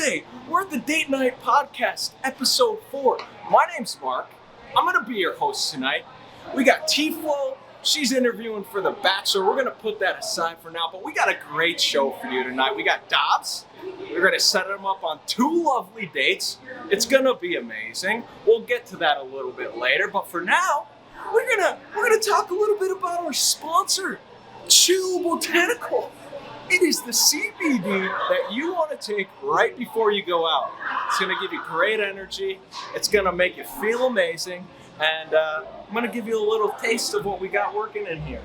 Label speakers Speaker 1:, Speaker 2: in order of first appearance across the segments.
Speaker 1: Thursday. We're at the Date Night Podcast, episode 4. My name's Mark. I'm going to be your host tonight. We got T-Flo. She's interviewing for The Bachelor. We're going to put that aside for now, but we got a great show for you tonight. We got Dobbs. We're going to set him up on 2 lovely dates. It's going to be amazing. We'll get to that a little bit later, but for now, we're gonna talk a little bit about our sponsor, Chill Botanical. It is the CBD that you want to take right before you go out. It's going to give you great energy. It's going to make you feel amazing. And I'm going to give you a little taste of what we got working in here.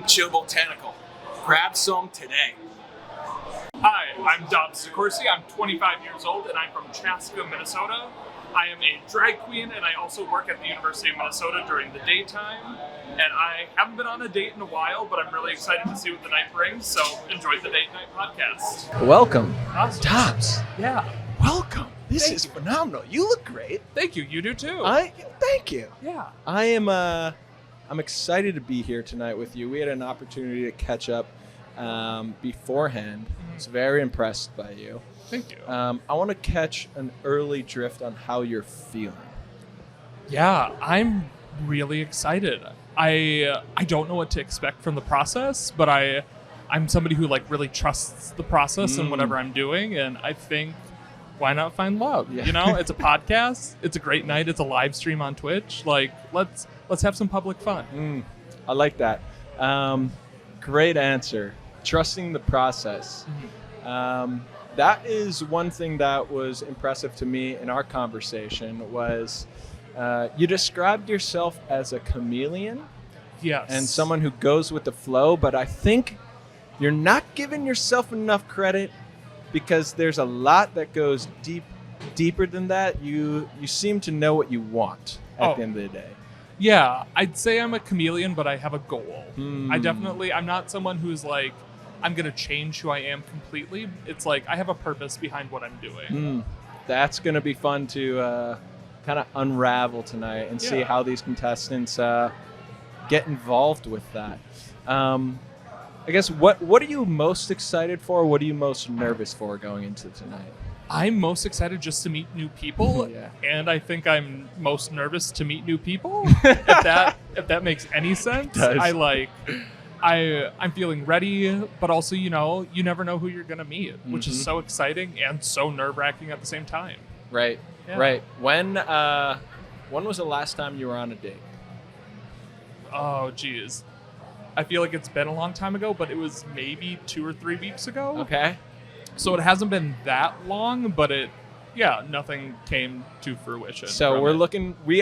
Speaker 1: Chill Botanical. Grab some today.
Speaker 2: Hi, I'm Dobbs. I'm 25 years old and I'm from Chaska, Minnesota. I am a drag queen and I also work at the University of Minnesota during the daytime. And I haven't been on a date in a while, but I'm really excited to see what the night brings. So enjoy the Date Night Podcast.
Speaker 1: Welcome,
Speaker 2: Awesome.
Speaker 1: Dobbs.
Speaker 2: Yeah.
Speaker 1: Welcome. This
Speaker 2: Thank
Speaker 1: is
Speaker 2: you.
Speaker 1: phenomenal. You look great.
Speaker 2: Thank you. You do too.
Speaker 1: Thank you.
Speaker 2: Yeah.
Speaker 1: I'm excited to be here tonight with you. We had an opportunity to catch up beforehand. I was very impressed by you.
Speaker 2: Thank you.
Speaker 1: I want to catch an early drift on how you're feeling.
Speaker 2: Yeah, I'm really excited. I don't know what to expect from the process, but I'm somebody who really trusts the process and whatever I'm doing, and I think why not find love?
Speaker 1: Yeah.
Speaker 2: You know, it's a podcast, it's a great night, it's a live stream on Twitch. Let's have some public fun.
Speaker 1: I like that. Great answer. Trusting the process. That is one thing that was impressive to me in our conversation was you described yourself as a chameleon.
Speaker 2: Yes.
Speaker 1: And someone who goes with the flow, but I think you're not giving yourself enough credit because there's a lot that goes deeper than that. You seem to know what you want at the end of the day.
Speaker 2: Yeah, I'd say I'm a chameleon, but I have a goal. I'm not someone who's I'm going to change who I am completely. It's I have a purpose behind what I'm doing.
Speaker 1: That's going to be fun to kind of unravel tonight and see how these contestants get involved with that. I guess what are you most excited for? What are you most nervous for going into tonight?
Speaker 2: I'm most excited just to meet new people, and I think I'm most nervous to meet new people. if that makes any sense. I'm feeling ready, but also you never know who you're gonna meet, which is so exciting and so nerve-wracking at the same time.
Speaker 1: Right.
Speaker 2: Yeah.
Speaker 1: Right. When was the last time you were on a date?
Speaker 2: Oh, geez. I feel like it's been a long time ago, but it was maybe 2 or 3 weeks ago.
Speaker 1: Okay.
Speaker 2: So it hasn't been that long, but nothing came to fruition.
Speaker 1: So we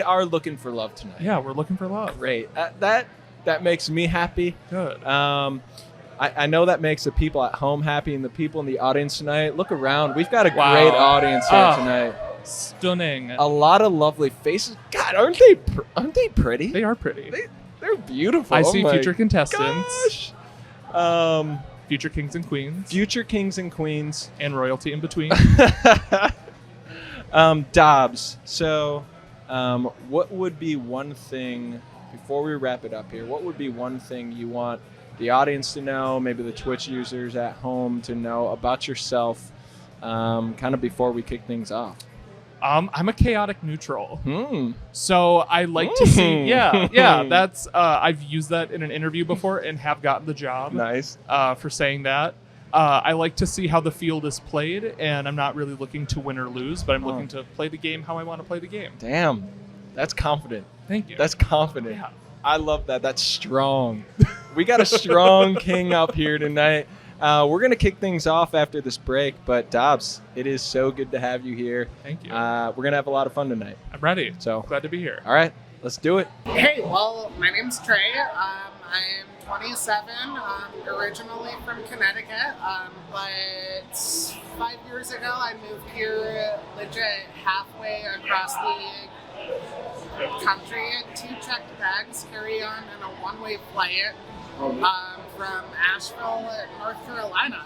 Speaker 1: are looking for love tonight.
Speaker 2: Yeah, we're looking for love.
Speaker 1: Great. That makes me happy.
Speaker 2: Good.
Speaker 1: I know that makes the people at home happy and the people in the audience tonight. Look around. We've got a great audience here tonight.
Speaker 2: Stunning.
Speaker 1: A lot of lovely faces. God, aren't they pretty?
Speaker 2: They are pretty.
Speaker 1: They're beautiful.
Speaker 2: I see future contestants.
Speaker 1: Gosh.
Speaker 2: Future kings and queens.
Speaker 1: Future kings and queens.
Speaker 2: And royalty in between.
Speaker 1: Dobbs. So, what would be one thing, before we wrap it up here, what would be one thing you want the audience to know, maybe the Twitch users at home to know about yourself, kind of before we kick things off?
Speaker 2: I'm a chaotic neutral. So I like to see, that's, I've used that in an interview before and have gotten the job.
Speaker 1: Nice.
Speaker 2: For saying that. I like to see how the field is played, and I'm not really looking to win or lose, but I'm looking to play the game how I want to play the game.
Speaker 1: Damn. That's confident.
Speaker 2: Thank you.
Speaker 1: That's confident.
Speaker 2: Yeah.
Speaker 1: I love that. That's strong. We got a strong king up here tonight. We're going to kick things off after this break, but Dobbs, it is so good to have you here.
Speaker 2: Thank you.
Speaker 1: We're going to have a lot of fun tonight.
Speaker 2: I'm ready.
Speaker 1: So
Speaker 2: glad to be here.
Speaker 1: All right, let's do it.
Speaker 3: Hey, well, my name's Trey. I'm 27, originally from Connecticut, but 5 years ago I moved here legit halfway across the country. 2 checked bags carry on in a one-way flight from Asheville, North Carolina.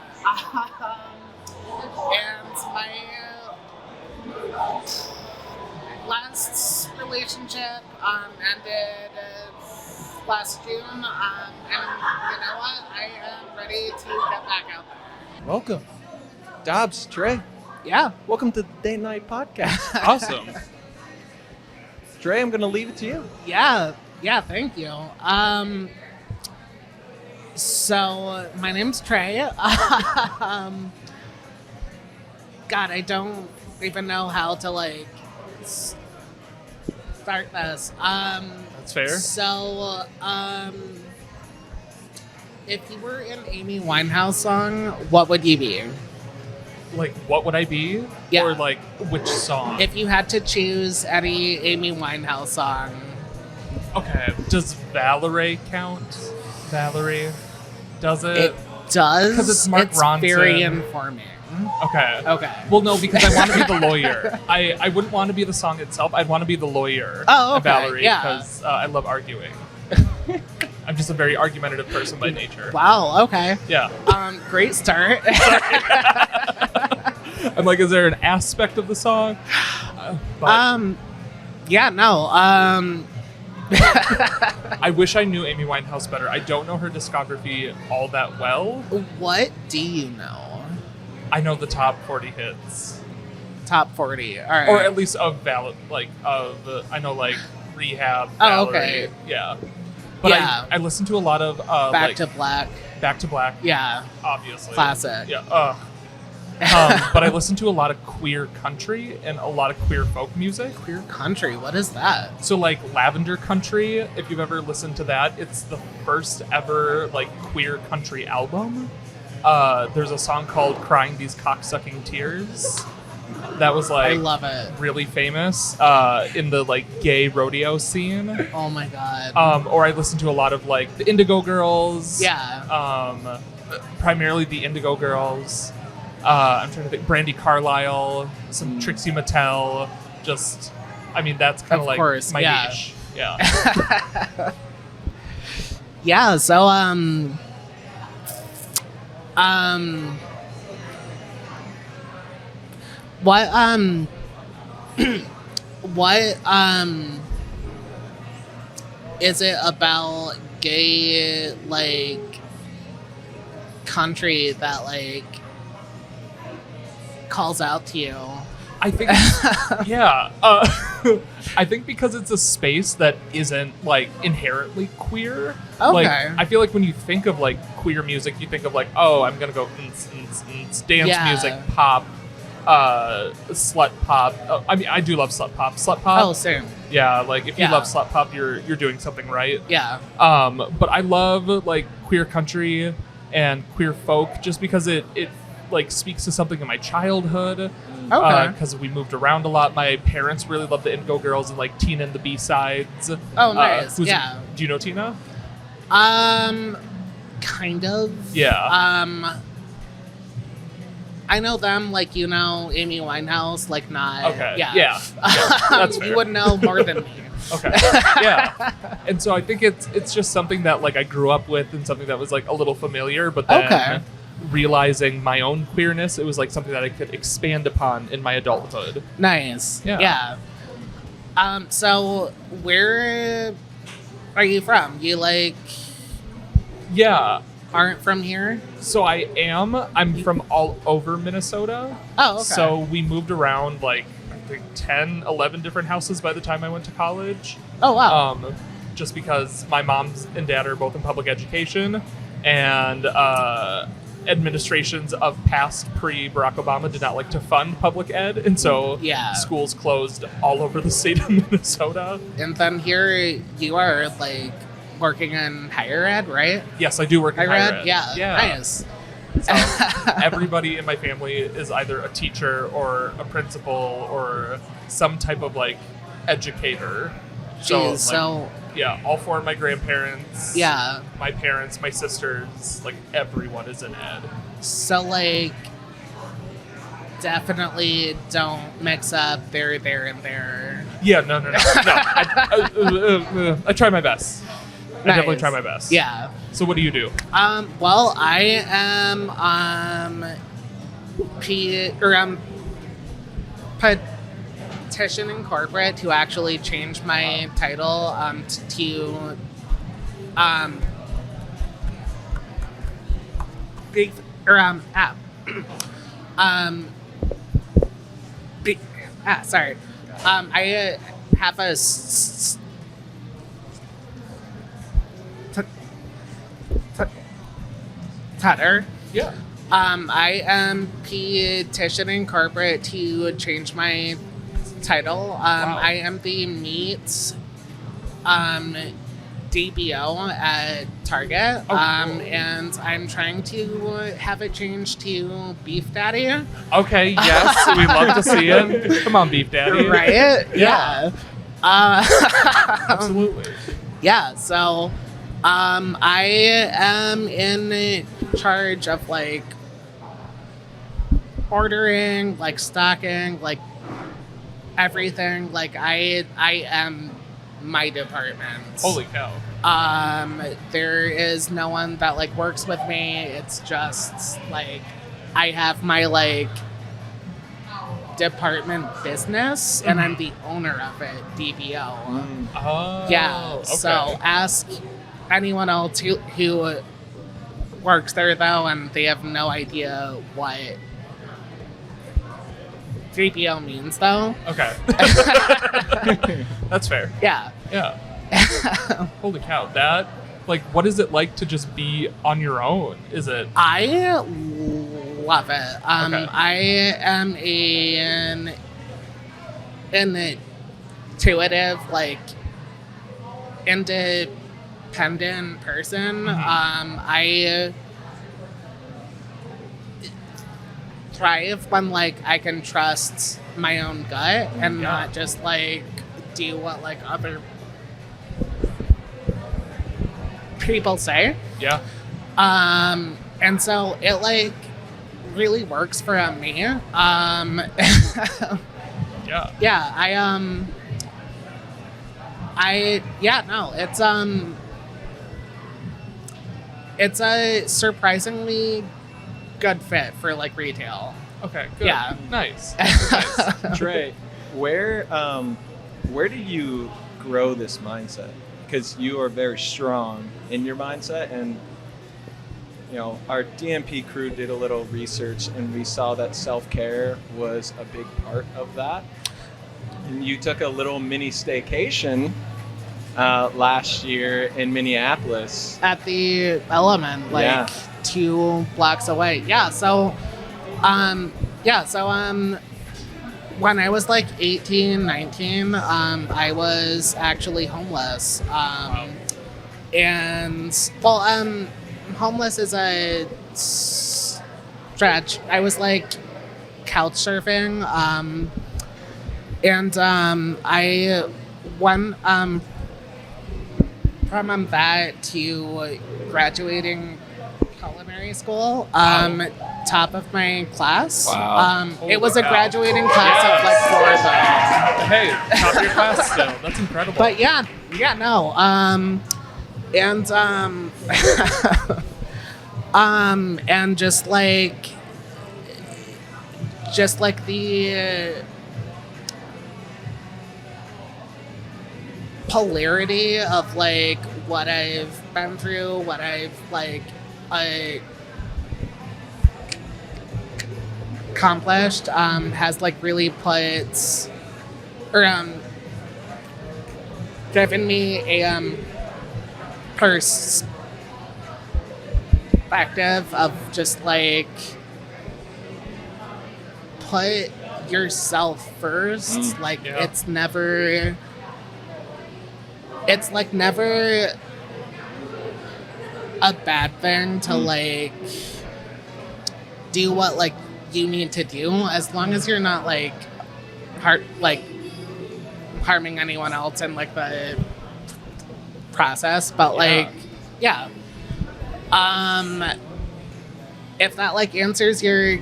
Speaker 3: And my last relationship ended last June, and you know what? I am ready ready to get back out there.
Speaker 1: Welcome. Dobbs, Trey,
Speaker 3: Yeah.
Speaker 1: welcome to the Date Night Podcast.
Speaker 2: Awesome.
Speaker 1: Trey, I'm going to leave it to you.
Speaker 3: Yeah, thank you. So my name's Trey. God, I don't even know how to start this.
Speaker 2: That's fair.
Speaker 3: So, if you were an Amy Winehouse song, what would you be?
Speaker 2: Like, what would I be?
Speaker 3: Yeah.
Speaker 2: Or, like, which song?
Speaker 3: If you had to choose any Amy Winehouse song.
Speaker 2: Okay. Does Valerie count? Valerie? Does it?
Speaker 3: It does.
Speaker 2: 'Cause it's Mark Ronson.
Speaker 3: Very informing.
Speaker 2: Okay.
Speaker 3: Okay.
Speaker 2: Well, no, because I want to be the lawyer. I wouldn't want to be the song itself. I'd want to be the lawyer.
Speaker 3: Oh,
Speaker 2: of
Speaker 3: okay,
Speaker 2: Valerie,
Speaker 3: yeah.
Speaker 2: because I love arguing. I'm just a very argumentative person by nature.
Speaker 3: Wow. Okay.
Speaker 2: Yeah.
Speaker 3: Great start.
Speaker 2: I'm like, is there an aspect of the song? But
Speaker 3: Yeah. No.
Speaker 2: I wish I knew Amy Winehouse better. I don't know her discography all that well.
Speaker 3: What do you know?
Speaker 2: I know the top 40 hits,
Speaker 3: Top 40. All right.
Speaker 2: or at least of I know like Rehab.
Speaker 3: Oh,
Speaker 2: Valerie,
Speaker 3: okay.
Speaker 2: Yeah. But
Speaker 3: Yeah.
Speaker 2: I listen to a lot of
Speaker 3: Back to Black.
Speaker 2: Back to Black.
Speaker 3: Yeah.
Speaker 2: Obviously.
Speaker 3: Classic.
Speaker 2: Yeah. But I listen to a lot of queer country and a lot of queer folk music.
Speaker 3: Queer country. What is that?
Speaker 2: So like Lavender Country, if you've ever listened to that, it's the first ever like queer country album. There's a song called Crying These Cocksucking Tears. That was
Speaker 3: I
Speaker 2: like
Speaker 3: love it.
Speaker 2: really famous in the like gay rodeo scene.
Speaker 3: Oh my god.
Speaker 2: Or I listen to a lot of like the Indigo Girls.
Speaker 3: Yeah.
Speaker 2: Primarily the Indigo Girls. I'm trying to think. Brandy Carlisle, some Trixie Mattel. Just, I mean, that's kind of like
Speaker 3: course,
Speaker 2: my
Speaker 3: yeah.
Speaker 2: niche. Yeah.
Speaker 3: Yeah. So what what is it about gay country that calls out to you?
Speaker 2: I think, yeah. I think because it's a space that isn't like inherently queer.
Speaker 3: Okay.
Speaker 2: Like, I feel like when you think of like queer music, you think of like, oh, I'm gonna go dance
Speaker 3: Yeah.
Speaker 2: music, pop, slut pop. I mean, I do love slut pop. Slut pop.
Speaker 3: Oh, same.
Speaker 2: Yeah, like if you
Speaker 3: Yeah.
Speaker 2: love slut pop, you're doing something right.
Speaker 3: Yeah.
Speaker 2: But I love like queer country and queer folk just because it like speaks to something in my childhood.
Speaker 3: Okay.
Speaker 2: Because we moved around a lot. My parents really loved the Indigo Girls and like Tina and the B-sides.
Speaker 3: Oh, nice.
Speaker 2: Do
Speaker 3: Yeah.
Speaker 2: you know Tina?
Speaker 3: Kind of.
Speaker 2: Yeah.
Speaker 3: I know them, you know Amy Winehouse, not.
Speaker 2: Okay.
Speaker 3: Yeah.
Speaker 2: Yeah, that's fair.
Speaker 3: You would know more than me.
Speaker 2: Okay. Yeah. And so I think it's just something that like I grew up with and something that was like a little familiar, but then
Speaker 3: Okay.
Speaker 2: realizing my own queerness, it was like something that I could expand upon in my adulthood.
Speaker 3: Nice.
Speaker 2: Yeah.
Speaker 3: So where are you from? You
Speaker 2: Yeah.
Speaker 3: aren't from here?
Speaker 2: So I'm from all over Minnesota.
Speaker 3: Oh, okay.
Speaker 2: So we moved around like I think 10, 11 different houses by the time I went to college.
Speaker 3: Oh, wow.
Speaker 2: Just because my mom and dad are both in public education, and administrations of past pre-Barack Obama did not like to fund public ed, and so
Speaker 3: Yeah.
Speaker 2: schools closed all over the state of Minnesota.
Speaker 3: And then here you are, working in higher ed, right?
Speaker 2: Yes, I do work in higher ed.
Speaker 3: Yeah. Nice.
Speaker 2: So everybody in my family is either a teacher or a principal or some type of educator.
Speaker 3: Jeez, so
Speaker 2: yeah, all four of my grandparents,
Speaker 3: yeah.
Speaker 2: my parents, my sisters, everyone is in ed.
Speaker 3: So definitely don't mix up there, and there.
Speaker 2: Yeah, no. I try my best. I definitely try my best.
Speaker 3: Yeah.
Speaker 2: So what do you do?
Speaker 3: Well, I am petitioning corporate to actually change my title to beef or sorry. I have a tutter.
Speaker 2: Yeah.
Speaker 3: I am petitioning corporate to change my title.
Speaker 2: Wow.
Speaker 3: I am the meat DBO at Target.
Speaker 2: Cool.
Speaker 3: And I'm trying to have it changed to Beef Daddy.
Speaker 2: Okay, yes, we'd love to see it. Come on, Beef Daddy.
Speaker 3: Right? Yeah.
Speaker 2: Absolutely.
Speaker 3: Yeah, so I am in charge of like ordering, like stocking, like everything. Like I am my department.
Speaker 2: Holy cow.
Speaker 3: There is no one that like works with me. It's just like I have my like department business and I'm the owner of it, DBO.
Speaker 2: Oh.
Speaker 3: Yeah.
Speaker 2: Okay.
Speaker 3: So ask anyone else who works there though, and they have no idea what DBO means though.
Speaker 2: Okay. That's fair.
Speaker 3: Yeah.
Speaker 2: Yeah. Holy cow. That, like, what is it like to just be on your own? Is it?
Speaker 3: I love it.
Speaker 2: Okay.
Speaker 3: I am an intuitive, like, independent person. I thrive when, like, I can trust my own gut and not just, like, do what, like, other people say.
Speaker 2: Yeah.
Speaker 3: And so it, like, really works for me.
Speaker 2: Yeah.
Speaker 3: It's a surprisingly good fit for like retail.
Speaker 2: Okay. Good.
Speaker 3: Yeah.
Speaker 2: Nice. Nice.
Speaker 1: Trey, where did you grow this mindset? Because you are very strong in your mindset, and you know our DMP crew did a little research, and we saw that self-care was a big part of that. And you took a little mini staycation last year in Minneapolis
Speaker 3: At the Element, like 2 blocks away. When I was like 18, 19, I was actually homeless. And, well, homeless is a stretch. I was like couch surfing. I went from that to graduating culinary school. Top of my class.
Speaker 1: Wow.
Speaker 3: It was a graduating class of like 4 of them.
Speaker 2: Hey, top of your class still. That's incredible.
Speaker 3: But no. And just like the polarity of like what I've been through, what I've like accomplished, has like really put or given me a perspective of just like put yourself first. It's never a bad thing to like do what like you need to do, as long as you're not like harming anyone else in like the process. But if that like answers your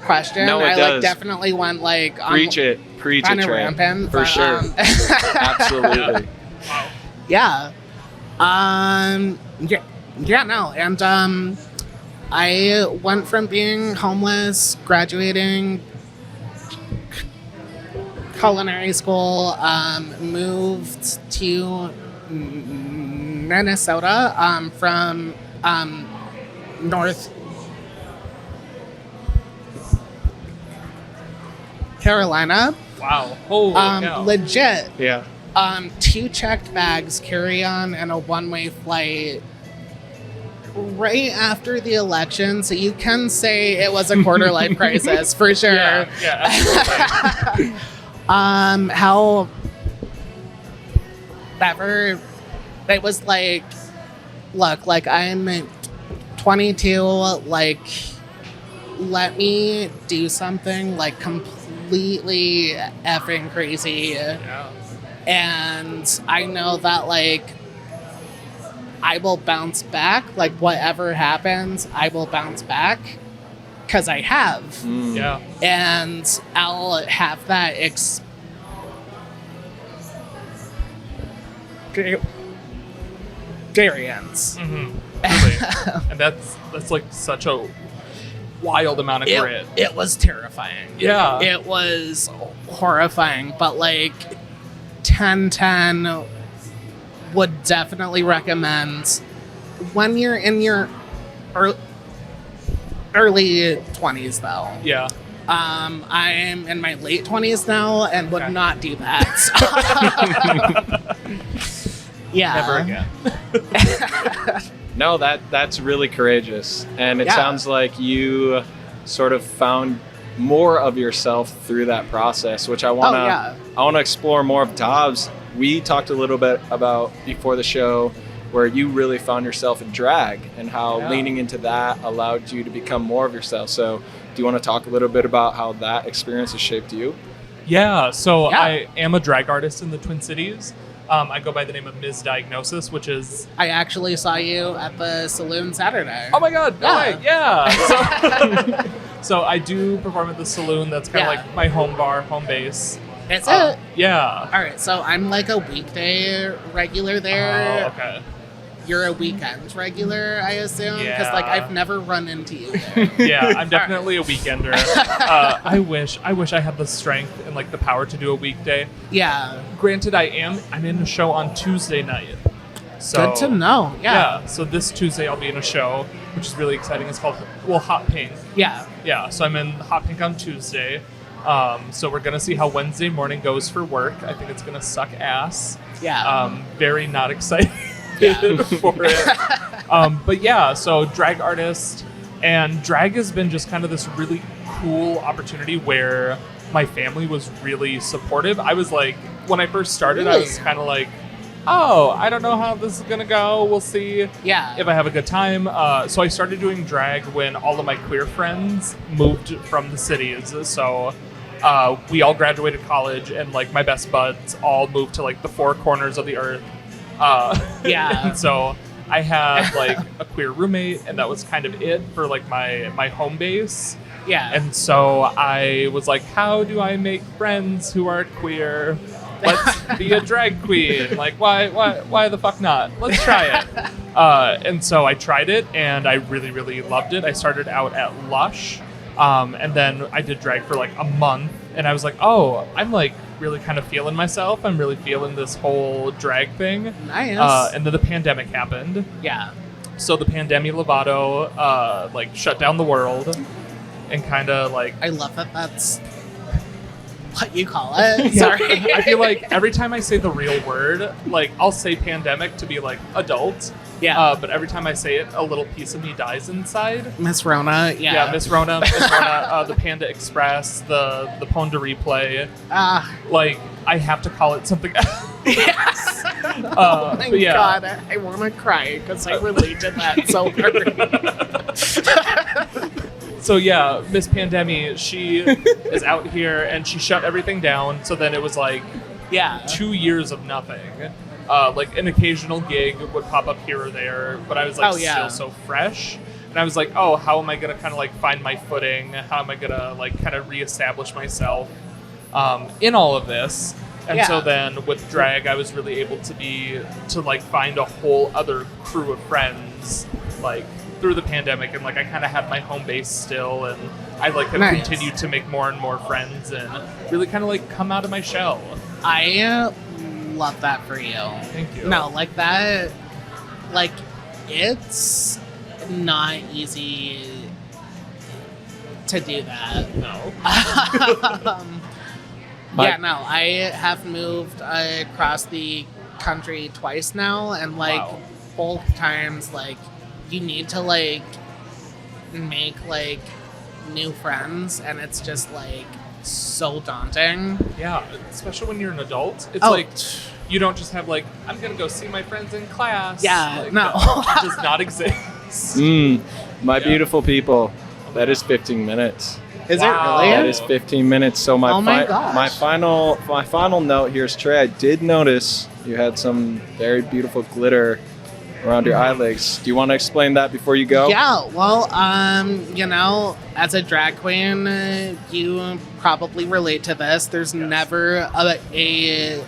Speaker 3: question,
Speaker 1: No, it
Speaker 3: I
Speaker 1: does.
Speaker 3: like definitely went like
Speaker 1: Preach it,
Speaker 3: on a
Speaker 1: Trey.
Speaker 3: rampant
Speaker 1: For
Speaker 3: but,
Speaker 1: sure. Absolutely.
Speaker 2: Wow.
Speaker 3: And I went from being homeless, graduating culinary school, moved to Minnesota from North Carolina.
Speaker 2: Wow. Holy cow.
Speaker 3: Legit.
Speaker 1: Yeah.
Speaker 3: 2 checked bags, carry-on, and a one-way flight right after the election. So you can say it was a quarter-life crisis, for sure.
Speaker 2: Yeah, absolutely.
Speaker 3: However, it was like, look, like, I'm 22, like, let me do something, like, completely effing crazy.
Speaker 2: Yeah.
Speaker 3: And I know that, like, I will bounce back. Like, whatever happens, I will bounce back. Because I have.
Speaker 2: Yeah.
Speaker 3: And I'll have that experience.
Speaker 2: Mm-hmm. Really. And that's like such a wild amount of grit.
Speaker 3: It was terrifying.
Speaker 2: Yeah.
Speaker 3: It was horrifying, but like 10/10 would definitely recommend when you're in your early 20s though.
Speaker 2: Yeah.
Speaker 3: I'm in my late 20s now and would not do that. Yeah.
Speaker 2: Never again.
Speaker 1: No, that's really courageous. And it
Speaker 3: Yeah.
Speaker 1: sounds like you sort of found more of yourself through that process, which I want to
Speaker 3: yeah.
Speaker 1: I want to explore more of. Dobbs, we talked a little bit about before the show where you really found yourself in drag and how leaning into that allowed you to become more of yourself. So do you want to talk a little bit about how that experience has shaped you?
Speaker 2: Yeah, so
Speaker 3: Yeah.
Speaker 2: I am a drag artist in the Twin Cities. I go by the name of Ms. Diagnosis, which is...
Speaker 3: I actually saw you at the saloon Saturday.
Speaker 2: Oh my god, no
Speaker 3: Yeah.
Speaker 2: way, yeah! So I do perform at the saloon. That's kind of
Speaker 3: Yeah.
Speaker 2: like my home bar, home base.
Speaker 3: It's it.
Speaker 2: Yeah.
Speaker 3: All right, so I'm like a weekday regular there.
Speaker 2: Oh, okay.
Speaker 3: You're a weekend regular, I assume? Because, like,
Speaker 2: Yeah.
Speaker 3: I've never run into you there.
Speaker 2: Yeah, I'm definitely a weekender. I wish I had the strength and like the power to do a weekday.
Speaker 3: Yeah.
Speaker 2: Granted, I'm in a show on Tuesday night. So,
Speaker 3: Good to know. Yeah.
Speaker 2: So this Tuesday I'll be in a show, which is really exciting. It's called Hot Pink.
Speaker 3: Yeah.
Speaker 2: Yeah. So I'm in Hot Pink on Tuesday. So we're gonna see how Wednesday morning goes for work. I think it's gonna suck ass.
Speaker 3: Yeah.
Speaker 2: Very not excited
Speaker 3: Yeah.
Speaker 2: for it. But yeah, so drag artist, and drag has been just kind of this really cool opportunity where my family was really supportive. I was like, when I first started, I was kind of like, oh, I don't know how this is gonna go. We'll see
Speaker 3: Yeah.
Speaker 2: if I have a good time. So I started doing drag when all of my queer friends moved from the cities. So we all graduated college, and like my best buds all moved to like the four corners of the earth.
Speaker 3: Yeah.
Speaker 2: And so I had like a queer roommate, and that was kind of it for like my home base.
Speaker 3: Yeah.
Speaker 2: And so I was like, how do I make friends who aren't queer? Let's be a drag queen. Like, why the fuck not? Let's try it. And so I tried it, and I really, really loved it. I started out at Lush, and then I did drag for like a month, and I was like, oh, I'm like really kind of feeling myself. I'm really feeling this whole drag thing.
Speaker 3: Nice.
Speaker 2: And then the pandemic happened.
Speaker 3: Yeah.
Speaker 2: So the pandemic Lovato like shut down the world, and kind of like...
Speaker 3: I love that that's what you call it.
Speaker 2: Yeah.
Speaker 3: Sorry.
Speaker 2: I feel like every time I say the real word, like I'll say pandemic to be like adult.
Speaker 3: Yeah.
Speaker 2: But every time I say it, a little piece of me dies inside.
Speaker 3: Miss Rona. Yeah.
Speaker 2: Yeah, Miss Rona, the Panda Express, the Pon de Replay. Like, I have to call it something else.
Speaker 3: Yes. Oh my
Speaker 2: but yeah.
Speaker 3: god, I want to cry because I related to that so hard.
Speaker 2: So yeah, Miss Pandemi, she is out here, and she shut everything down. So then it was like 2 years of nothing. Like an occasional gig would pop up here or there, but I was like still so fresh. And I was like, oh, how am I going to kind of like find my footing? How am I going to like kind of reestablish myself in all of this? And so then with drag, I was really able to like find a whole other crew of friends, like through the pandemic. And like, I kind of had my home base still, and I like have continued to make more and more friends and really kind of like come out of my shell.
Speaker 3: I love that for you.
Speaker 2: Thank you.
Speaker 3: No, like that, like it's not easy to do that.
Speaker 2: No.
Speaker 3: I have moved across the country twice now, and like
Speaker 2: Wow.
Speaker 3: both times, like you need to like make like new friends, and it's just like so daunting.
Speaker 2: Yeah, especially when you're an adult. It's
Speaker 3: Oh.
Speaker 2: like you don't just have like, I'm gonna go see my friends in class.
Speaker 3: Yeah,
Speaker 2: Like,
Speaker 3: no.
Speaker 2: it does not exist.
Speaker 1: My
Speaker 2: Yeah.
Speaker 1: beautiful people. That is 15 minutes.
Speaker 3: Is
Speaker 2: Wow.
Speaker 3: it really?
Speaker 1: That is 15 minutes. So
Speaker 3: Oh my gosh.
Speaker 1: my final note here is, Trey, I did notice you had some very beautiful glitter around your eyelids. Do you want to explain that before you go?
Speaker 3: Yeah, well, you know, as a drag queen, you probably relate to this. There's never a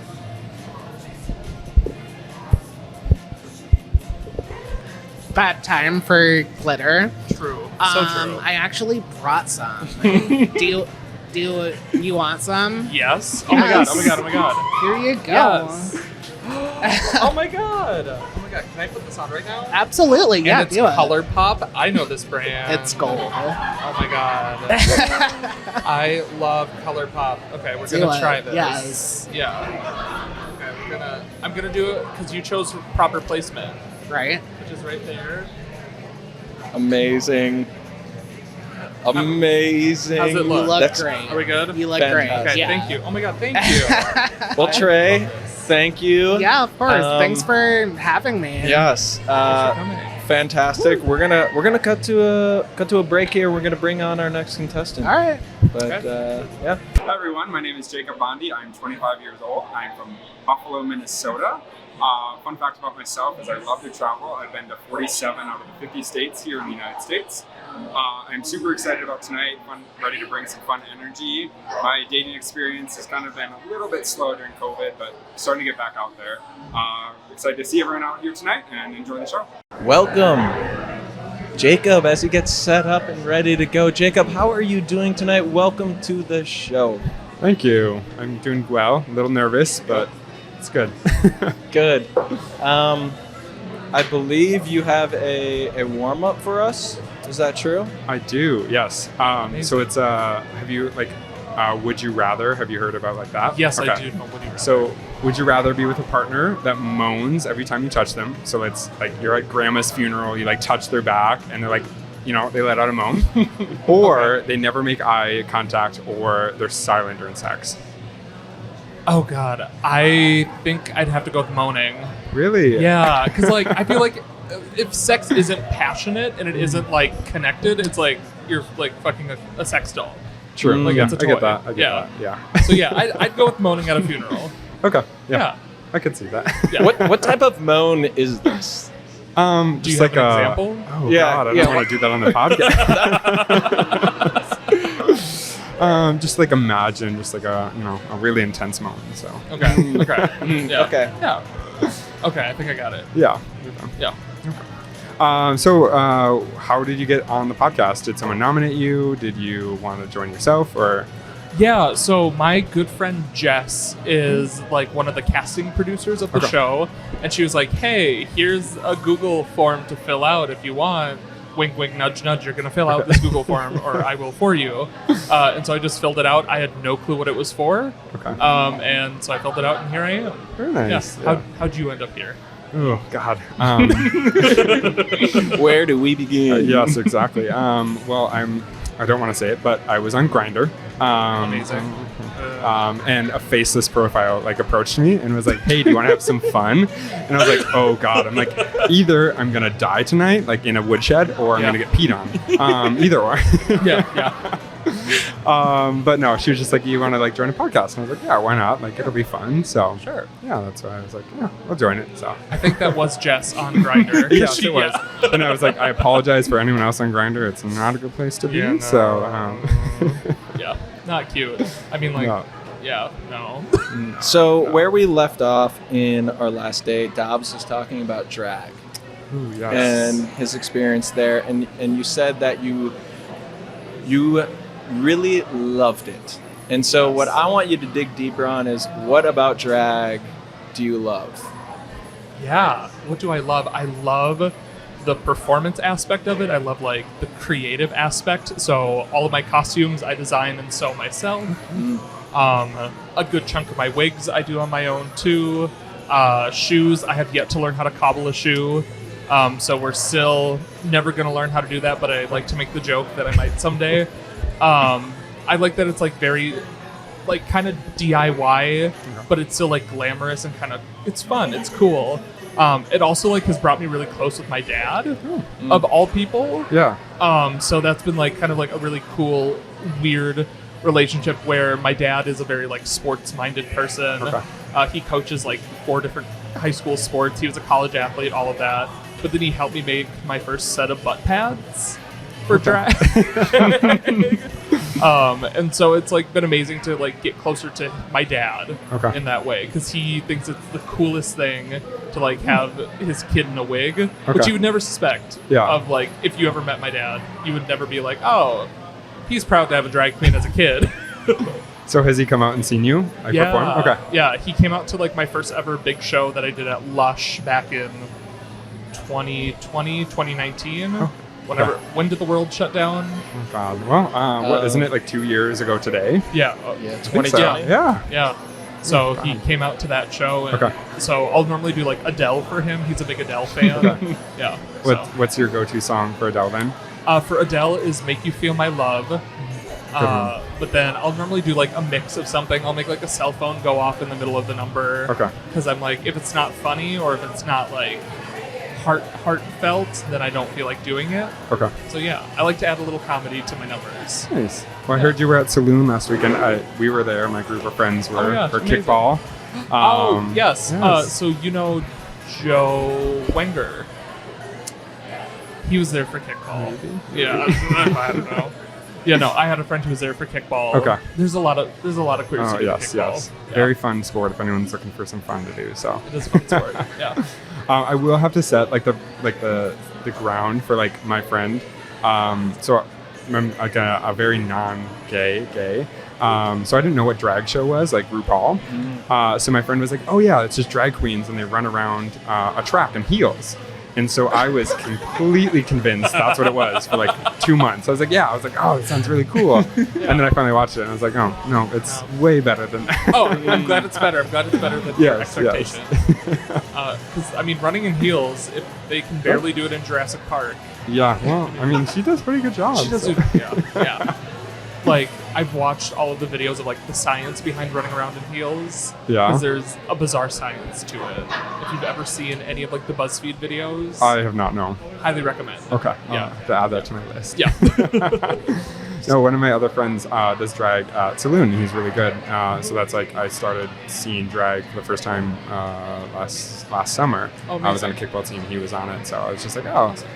Speaker 3: bad time for glitter.
Speaker 2: True. So true.
Speaker 3: I actually brought some. do you want some?
Speaker 2: Yes. Oh my god.
Speaker 3: Yes.
Speaker 2: Oh my god. Oh my god.
Speaker 3: Here you go.
Speaker 2: Yes. Oh my god. Oh my god. Can I put this on right now?
Speaker 3: Absolutely, yeah.
Speaker 2: And it's
Speaker 3: do it.
Speaker 2: Color Pop. I know this brand.
Speaker 3: It's gold.
Speaker 2: Oh my god. I love Color Pop. Okay, we're
Speaker 3: Do
Speaker 2: gonna
Speaker 3: it.
Speaker 2: try this.
Speaker 3: Yes.
Speaker 2: Yeah. Okay, I'm gonna do it because you chose proper placement,
Speaker 3: Right?
Speaker 2: which is right there.
Speaker 1: Amazing. Amazing.
Speaker 2: How's it
Speaker 3: You
Speaker 2: look?
Speaker 3: look
Speaker 1: That's-
Speaker 3: great.
Speaker 2: Are we good?
Speaker 3: You look
Speaker 1: Fantastic.
Speaker 3: great.
Speaker 2: Okay,
Speaker 3: Yeah.
Speaker 2: thank you. Oh my god, thank you.
Speaker 1: Well, Trey, thank you.
Speaker 3: Yeah, of course. Thanks
Speaker 1: Um,
Speaker 3: for having me.
Speaker 1: Yes.
Speaker 2: Thanks for coming.
Speaker 1: Fantastic. We're gonna cut to a break here. We're gonna bring on our next contestant.
Speaker 3: All right.
Speaker 1: But yeah.
Speaker 4: Hi everyone, my name is Jacob Bondi. I'm 25 years old. I'm from Buffalo, Minnesota. Fun fact about myself is I love to travel. I've been to 47 out of the 50 states here in the United States. I'm super excited about tonight, ready to bring some fun energy. My dating experience has kind of been a little bit slow during COVID, but starting to get back out there. Excited to see everyone out here tonight and enjoy the show.
Speaker 1: Welcome, Jacob, as he gets set up and ready to go. Jacob, how are you doing tonight? Welcome to the show.
Speaker 5: Thank you. I'm doing well. A little nervous, but it's good.
Speaker 1: Good. I believe you have a warm up for us. Is that true?
Speaker 5: I do, yes. So it's have you Would You Rather? Have you heard about like that?
Speaker 2: Yes, I
Speaker 5: Okay.
Speaker 2: do. What do you
Speaker 5: So would you rather be with a partner that moans every time you touch them? So it's like you're at grandma's funeral, you like touch their back and they're like, you know, they let out a moan. Or they never make eye contact or they're silent during sex.
Speaker 2: Oh god, I think I'd have to go with moaning.
Speaker 5: Really?
Speaker 2: Yeah, because like I feel like if sex isn't passionate and it isn't like connected, it's like you're like fucking a sex doll.
Speaker 5: True.
Speaker 1: Mm,
Speaker 2: Like
Speaker 5: yeah,
Speaker 2: it's a
Speaker 5: I get
Speaker 2: toy.
Speaker 5: that. I get
Speaker 2: Yeah.
Speaker 5: that. Yeah.
Speaker 2: So yeah, I'd go with moaning at a funeral.
Speaker 5: Okay. Yeah.
Speaker 2: Yeah.
Speaker 5: I could see that.
Speaker 2: Yeah.
Speaker 1: What type of moan is this?
Speaker 2: Do you
Speaker 5: Just
Speaker 2: have
Speaker 5: like
Speaker 2: an
Speaker 5: a
Speaker 2: example?
Speaker 5: Oh
Speaker 1: Yeah,
Speaker 5: God, I
Speaker 1: yeah.
Speaker 5: don't want to do that on the podcast. Just like imagine, just like a a really intense moment. So
Speaker 2: Okay. Okay. Yeah.
Speaker 1: Okay.
Speaker 2: Yeah. Okay, I think I got it.
Speaker 5: yeah.
Speaker 2: Yeah.
Speaker 5: So how did you get on the podcast? Did someone nominate you? Did you want to join yourself or?
Speaker 2: Yeah, so my good friend Jess is like one of the casting producers of the
Speaker 5: Okay.
Speaker 2: show, and she was like, "Hey, here's a Google form to fill out if you want. Wink, wink, nudge, nudge. You're gonna fill out this Google form, or I will for you." And so I just filled it out. I had no clue what it was for,
Speaker 5: Okay.
Speaker 2: and so I filled it out, and here I am.
Speaker 5: Very nice.
Speaker 2: Yeah. How'd you end up here?
Speaker 5: Oh God.
Speaker 1: Where do we begin?
Speaker 5: Yes, exactly. Well, I don't want to say it, but I was on Grindr.
Speaker 2: Amazing.
Speaker 5: And a faceless profile like approached me and was like, "Hey, do you want to have some fun?" And I was like, "Oh God!" I'm like, either I'm gonna die tonight, like in a woodshed, or I'm
Speaker 2: Yeah.
Speaker 5: gonna get peed on. Either or.
Speaker 2: Yeah.
Speaker 5: But no, she was just like, "You want to like join a podcast?" And I was like, "Yeah, why not? Like, it'll be fun." So
Speaker 2: Sure.
Speaker 5: yeah, that's why I was like, "Yeah, I'll join it." So.
Speaker 2: I think that was Jess on Grindr.
Speaker 5: Yes, it was. And I was like, I apologize for anyone else on Grindr. It's not a good place to be.
Speaker 2: Yeah, no.
Speaker 5: So,
Speaker 2: Yeah, not cute. I mean, like,
Speaker 5: no.
Speaker 2: yeah, no.
Speaker 1: So where we left off in our last day, Dobbs was talking about drag
Speaker 5: Ooh, yes.
Speaker 1: and his experience there, and you said that you really loved it. And so what I want you to dig deeper on is, what about drag do you love?
Speaker 2: Yeah. What do I love? I love the performance aspect of it. I love like the creative aspect. So all of my costumes I design and sew myself. A good chunk of my wigs I do on my own too. Shoes, I have yet to learn how to cobble a shoe. So we're still never going to learn how to do that, but I like to make the joke that I might someday. I like that it's like very, like kind of DIY, but it's still like glamorous and kind of, it's fun, it's cool. It also like has brought me really close with my dad, of all people.
Speaker 5: Yeah.
Speaker 2: So that's been like kind of like a really cool, weird relationship where my dad is a very like sports-minded person.
Speaker 5: Okay.
Speaker 2: He coaches like 4 different high school sports. He was a college athlete, all of that. But then he helped me make my first set of butt pads for drag. And so it's like been amazing to like get closer to my dad in that way, because he thinks it's the coolest thing to like have his kid in a wig, which you would never suspect. Of like, if you ever met my dad, you would never be like, oh, he's proud to have a drag queen as a kid.
Speaker 5: So has he come out and seen you perform? Okay.
Speaker 2: Yeah, he came out to like my first ever big show that I did at Lush back in 2019. Whenever, when did the world shut down?
Speaker 5: Oh God. Well, what isn't it like 2 years ago today?
Speaker 2: Yeah.
Speaker 1: 2020.
Speaker 2: Yeah. So he came out to that show. And so I'll normally do like Adele for him. He's a big Adele fan. Yeah.
Speaker 5: What's your go-to song for Adele then?
Speaker 2: For Adele is Make You Feel My Love. But then I'll normally do like a mix of something. I'll make like a cell phone go off in the middle of the number. Because I'm like, if it's not funny or if it's not like heartfelt, then I don't feel like doing it. So yeah, I like to add a little comedy to my numbers.
Speaker 5: Nice. Well, I heard you were at Saloon last weekend. We were there. My group of friends were for kickball.
Speaker 2: Yes. So you know Joe Wenger. He was there for kickball. Maybe. Yeah. I don't know. Yeah, no, I had a friend who was there for kickball. There's a lot of queers who do kickball. Yes.
Speaker 5: Very fun sport if anyone's looking for some fun to do. So
Speaker 2: it is a fun sport. Yeah.
Speaker 5: I will have to set like the ground for like my friend. So I'm like a very non-gay. So I didn't know what drag show was, like RuPaul. So my friend was like, "Oh yeah, it's just drag queens and they run around a track in heels." And so I was completely convinced that's what it was for like 2 months. I was like, oh, it sounds really cool. And then I finally watched it and I was like, oh, no, it's way better than that.
Speaker 2: Oh, I'm glad it's better. I'm glad it's better than your expectation. Because, I mean, running in heels, if they can barely do it in Jurassic Park.
Speaker 5: Yeah, well, I mean, she does a pretty good job.
Speaker 2: She does yeah. Like, I've watched all of the videos of, like, the science behind running around in heels.
Speaker 5: Yeah.
Speaker 2: Because there's a bizarre science to it. If you've ever seen any of, like, the BuzzFeed videos.
Speaker 5: I have not, no.
Speaker 2: Highly recommend.
Speaker 5: Okay. Yeah. I'll have to add that to my list.
Speaker 2: Yeah.
Speaker 5: No, one of my other friends does drag at Saloon. He's really good. So that's, like, I started seeing drag for the first time last summer.
Speaker 2: Oh,
Speaker 5: I was on a kickball team. He was on it. So I was just like,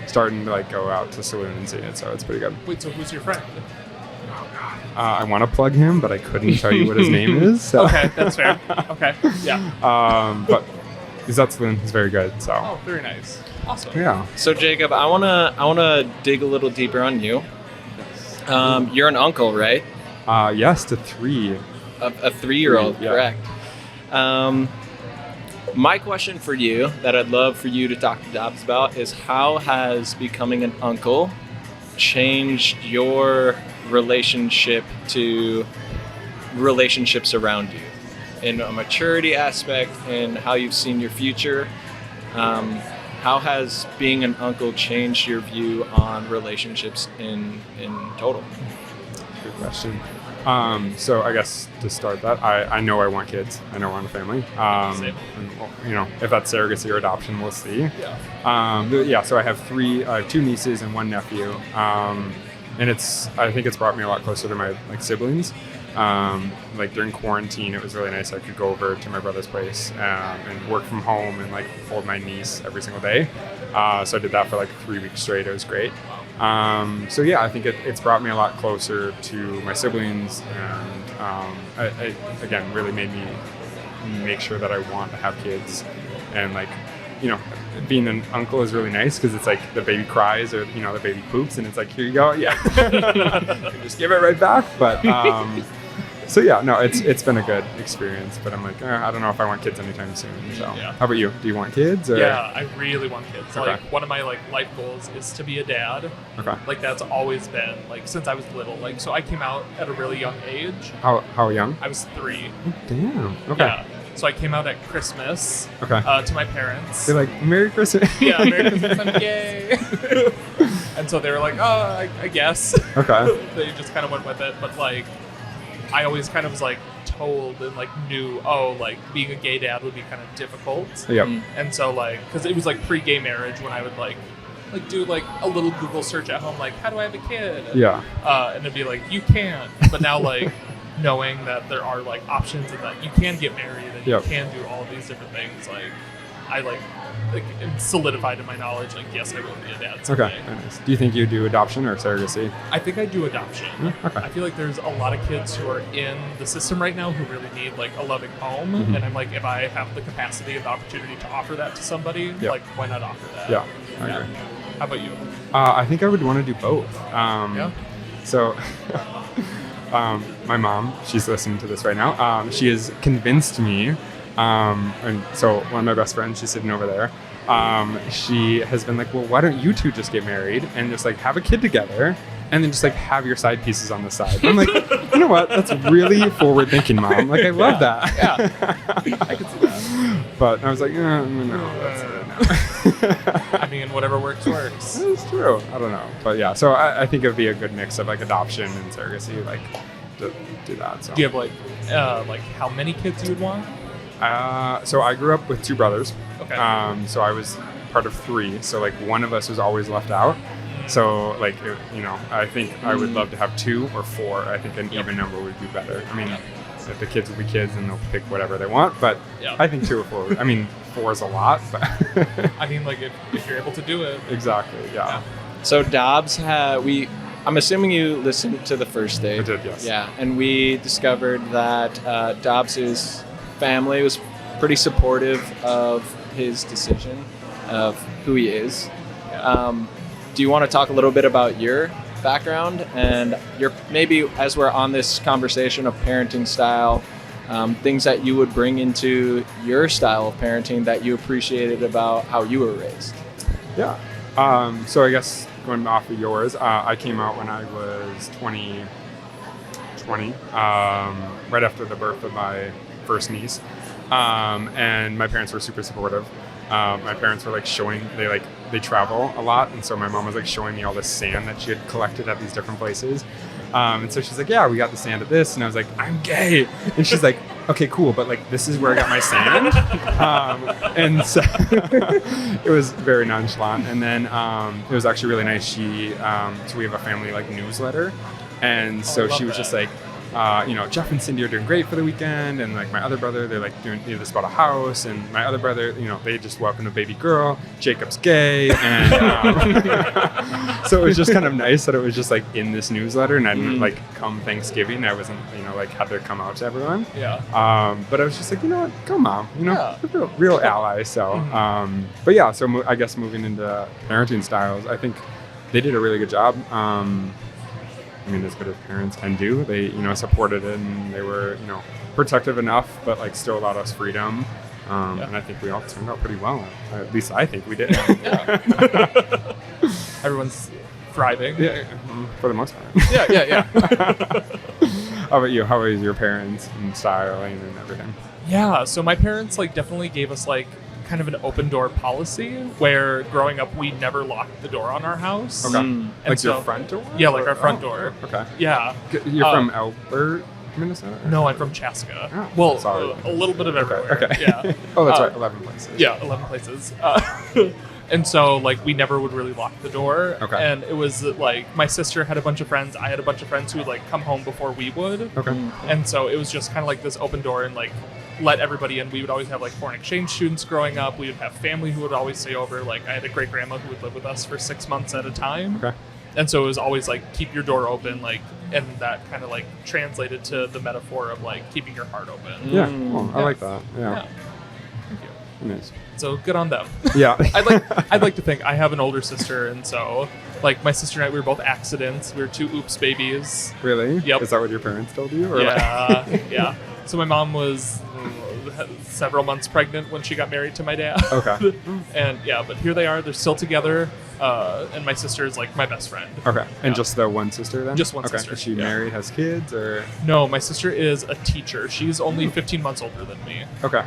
Speaker 5: starting to, like, go out to Saloon and see it. So it's pretty good.
Speaker 2: Wait, so who's your friend?
Speaker 5: I want to plug him, but I couldn't tell you what his name is. So.
Speaker 2: Okay, that's fair. Okay, yeah.
Speaker 5: But he's at Saloon. He's very good. So.
Speaker 2: Oh, very nice. Awesome.
Speaker 5: Yeah.
Speaker 1: So Jacob, I wanna dig a little deeper on you. You're an uncle, right?
Speaker 5: Yes, to 3.
Speaker 1: A 3-year-old,
Speaker 5: yeah.
Speaker 1: Correct. My question for you that I'd love for you to talk to Dobbs about is how has becoming an uncle changed your relationship to relationships around you in a maturity aspect and how you've seen your future. How has being an uncle changed your view on relationships in total?
Speaker 5: Good question. So I guess to start that, I know I want kids. I know I want a family. And, you know, if that's surrogacy or adoption, we'll see.
Speaker 2: Yeah.
Speaker 5: So I have 2 nieces and 1 nephew. And I think it's brought me a lot closer to my siblings. Like during quarantine, it was really nice. I could go over to my brother's place and work from home and like hold my niece every single day. So I did that for like 3 weeks straight. It was great. So yeah, I think it's brought me a lot closer to my siblings, and it again really made me make sure that I want to have kids. And like, you know, being an uncle is really nice because it's like the baby cries or, you know, the baby poops and it's like, here you go, yeah. Just give it right back. But So yeah, no, it's been a good experience, but I'm like, I don't know if I want kids anytime soon. So how about you? Do you want kids? Or?
Speaker 2: Yeah, I really want kids.
Speaker 5: Okay.
Speaker 2: Like one of my like life goals is to be a dad.
Speaker 5: Okay.
Speaker 2: Like that's always been like since I was little. Like so I came out at a really young age.
Speaker 5: How young?
Speaker 2: I was 3.
Speaker 5: Damn. Okay.
Speaker 2: Yeah. So I came out at Christmas.
Speaker 5: Okay.
Speaker 2: To my parents.
Speaker 5: They're like, Merry Christmas.
Speaker 2: Yeah, Merry Christmas, I'm gay. And so they were like, oh, I guess.
Speaker 5: Okay.
Speaker 2: They just kind of went with it, but like, I always kind of was like told and like knew, oh, like being a gay dad would be kind of difficult.
Speaker 5: Yep.
Speaker 2: And so like, because it was like pre-gay marriage when I would like do like a little Google search at home, like how do I have a kid?
Speaker 5: Yeah.
Speaker 2: And it'd be like, you can't. But now like knowing that there are like options and that you can get married and you can do all of these different things, like I like it solidified in my knowledge, like yes, I will be a dad someday.
Speaker 5: Okay. Nice. Do you think you do adoption or surrogacy?
Speaker 2: I think I do adoption.
Speaker 5: Okay.
Speaker 2: I feel like there's a lot of kids who are in the system right now who really need like a loving home, and I'm like, if I have the capacity and the opportunity to offer that to somebody, like why not offer that?
Speaker 5: Yeah, I agree.
Speaker 2: How about you?
Speaker 5: I think I would want to do both. So, my mom, she's listening to this right now. She has convinced me, and so one of my best friends, she's sitting over there. She has been like, well, why don't you two just get married and just like have a kid together, and then just like have your side pieces on the side. And I'm like, you know what? That's really forward thinking, Mom. Like I love that.
Speaker 2: Yeah, I can see that.
Speaker 5: But I was like, no, that's
Speaker 2: I mean, whatever works.
Speaker 5: It's true. I don't know, but yeah. So I think it'd be a good mix of like adoption and surrogacy, like to do that. So.
Speaker 2: Do you have like how many kids you would want?
Speaker 5: So I grew up with 2 brothers.
Speaker 2: Okay.
Speaker 5: So I was part of 3. So like one of us was always left out. So like I think I would love to have 2 or 4. I think an even number would be better. I mean, if the kids will be kids and they'll pick whatever they want, but I think 2 or 4. I mean, 4 is a lot, but
Speaker 2: I mean, like if you're able to do it.
Speaker 5: Exactly. Yeah.
Speaker 1: So Dobbs I'm assuming you listened to the first day.
Speaker 5: I did, yes.
Speaker 1: Yeah, and we discovered that Dobbs's family was pretty supportive of his decision of who he is. Do you want to talk a little bit about your background and your maybe as we're on this conversation of parenting style, things that you would bring into your style of parenting that you appreciated about how you were raised?
Speaker 5: Yeah. So I guess going off of yours, I came out when I was 20, right after the birth of my first niece. And my parents were super supportive. My parents were like they travel a lot, and so my mom was like showing me all this sand that she had collected at these different places. And so she's like, yeah, we got the sand at this, and I was like, I'm gay, and she's like, okay, cool, but like this is where I got my sand. And so it was very nonchalant. And then it was actually really nice. So we have a family like newsletter, and so she was just like, Jeff and Cindy are doing great for the weekend, and like my other brother, they're like doing this about a house, and my other brother, they just welcomed a baby girl. Jacob's gay, and so it was just kind of nice that it was just like in this newsletter, and I didn't like come Thanksgiving, I wasn't like had to come out to everyone.
Speaker 2: Yeah.
Speaker 5: But I was just like, you know what, come on, real ally. So, but yeah, so I guess moving into parenting styles, I think they did a really good job. I mean, as good as parents can do. They, supported it, and they were, protective enough, but like still allowed us freedom. And I think we all turned out pretty well. At least I think we did.
Speaker 2: Everyone's thriving.
Speaker 5: Yeah, for the most part.
Speaker 2: Yeah.
Speaker 5: How about you? How was your parents and styling and everything?
Speaker 2: Yeah, so my parents like definitely gave us like kind of an open door policy where growing up we never locked the door on our house.
Speaker 5: Okay.
Speaker 2: And
Speaker 5: Like
Speaker 2: so,
Speaker 5: your front door?
Speaker 2: Yeah, like our front door.
Speaker 5: Okay.
Speaker 2: Yeah.
Speaker 5: You're from Albert, Minnesota?
Speaker 2: No, I'm from Chaska.
Speaker 5: Oh,
Speaker 2: well,
Speaker 5: sorry.
Speaker 2: A little bit of everywhere.
Speaker 5: Okay.
Speaker 2: Yeah.
Speaker 5: Oh, that's right. 11 places.
Speaker 2: Yeah, 11 places. And so, like, we never would really lock the door.
Speaker 5: Okay.
Speaker 2: And it was, like, my sister had a bunch of friends. I had a bunch of friends who would, like, come home before we would.
Speaker 5: Okay.
Speaker 2: And so it was just kind of like this open door and, like, let everybody in. We would always have, like, foreign exchange students growing up. We would have family who would always stay over. Like, I had a great-grandma who would live with us for 6 months at a time.
Speaker 5: Okay.
Speaker 2: And so it was always, like, keep your door open, like, and that kind of, like, translated to the metaphor of, like, keeping your heart open.
Speaker 5: Yeah, cool. I like that. Yeah.
Speaker 2: Thank you.
Speaker 5: Nice.
Speaker 2: So good on them.
Speaker 5: Yeah.
Speaker 2: I'd like to think I have an older sister, and so like my sister and I, we were both accidents. We were 2 oops babies.
Speaker 5: Really?
Speaker 2: Yep.
Speaker 5: Is that what your parents told you? Or
Speaker 2: Yeah, yeah. So my mom was several months pregnant when she got married to my dad.
Speaker 5: Okay.
Speaker 2: And yeah, but here they are. They're still together. And my sister is like my best friend.
Speaker 5: Okay. And
Speaker 2: Yeah.
Speaker 5: just the one sister then?
Speaker 2: Just one
Speaker 5: okay.
Speaker 2: sister,
Speaker 5: Is she
Speaker 2: yeah.
Speaker 5: married, has kids, or?
Speaker 2: No, my sister is a teacher. She's only 15 months older than me.
Speaker 5: Okay.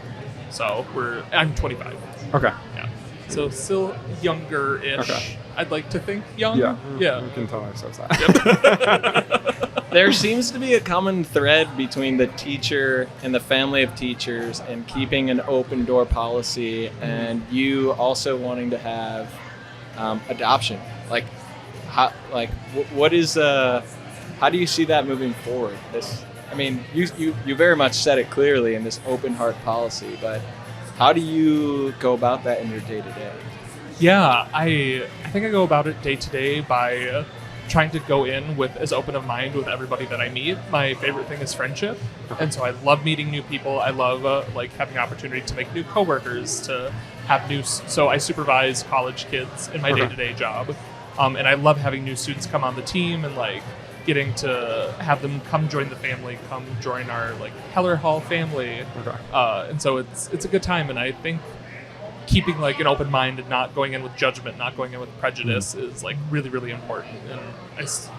Speaker 2: So I'm 25.
Speaker 5: Okay.
Speaker 2: Yeah. So still younger-ish.
Speaker 5: Okay.
Speaker 2: I'd like to think young.
Speaker 5: Yeah.
Speaker 2: Yeah.
Speaker 5: We can tell ourselves that.
Speaker 1: There seems to be a common thread between the teacher and the family of teachers and keeping an open door policy, and you also wanting to have adoption. Like, what is how do you see that moving forward? You very much said it clearly in this open heart policy, but how do you go about that in your day to day?
Speaker 2: Yeah, I think I go about it day to day by trying to go in with as open of mind with everybody that I meet. My favorite thing is friendship, and so I love meeting new people. I love having the opportunity to make new coworkers, to have new. So I supervise college kids in my day to day job, and I love having new students come on the team and getting to have them come join the family, come join our Heller Hall family, and so it's a good time. And I think keeping an open mind and not going in with judgment, not going in with prejudice is really, really important. And